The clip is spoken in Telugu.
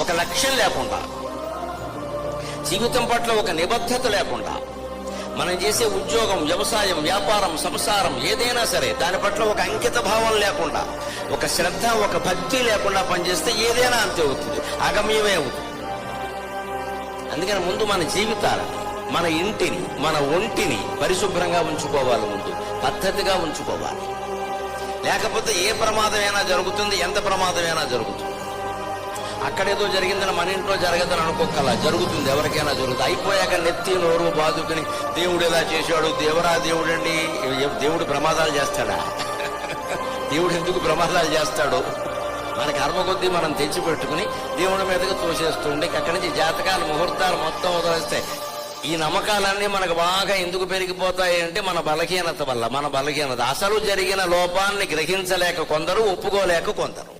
ఒక లక్ష్యం లేకుండా, జీవితం పట్ల ఒక నిబద్ధత లేకుండా, మనం చేసే ఉద్యోగం, వ్యవసాయం, వ్యాపారం, సంసారం ఏదైనా సరే దాని పట్ల ఒక అంకిత భావం లేకుండా, ఒక శ్రద్ధ, ఒక భక్తి లేకుండా పనిచేస్తే ఏదైనా అంతే అవుతుంది, అగమ్యమే అవుతుంది. అందుకని ముందు మన జీవితాలని, మన ఇంటిని, మన ఒంటిని పరిశుభ్రంగా ఉంచుకోవాలి, ముందు పద్ధతిగా ఉంచుకోవాలి. లేకపోతే ఏ ప్రమాదమైనా జరుగుతుంది, ఎంత ప్రమాదమైనా జరుగుతుంది. అక్కడేదో జరిగిందని మన ఇంట్లో జరగదని అనుకోకలా, జరుగుతుంది, ఎవరికైనా జరుగుతుంది. అయిపోయాక నెత్తి నోరు బాదుకుని దేవుడు ఎలా చేశాడు, దేవుడా దేవుడండి, దేవుడు ప్రమాదాలు చేస్తాడా? దేవుడు ఎందుకు ప్రమాదాలు చేస్తాడు? మన కర్మ కొద్దీ మనం తెచ్చిపెట్టుకుని దేవుడి మీదకి తోసేస్తుండే అక్కడి నుంచి జాతకాలు, ముహూర్తాలు మొత్తం వదిలేస్తాయి. ఈ నమ్మకాలన్నీ మనకు బాగా ఎందుకు పెరిగిపోతాయి అంటే మన బలహీనత వల్ల. మన బలహీనత, అసలు జరిగిన లోపాన్ని గ్రహించలేక కొందరు, ఒప్పుకోలేక కొందరు.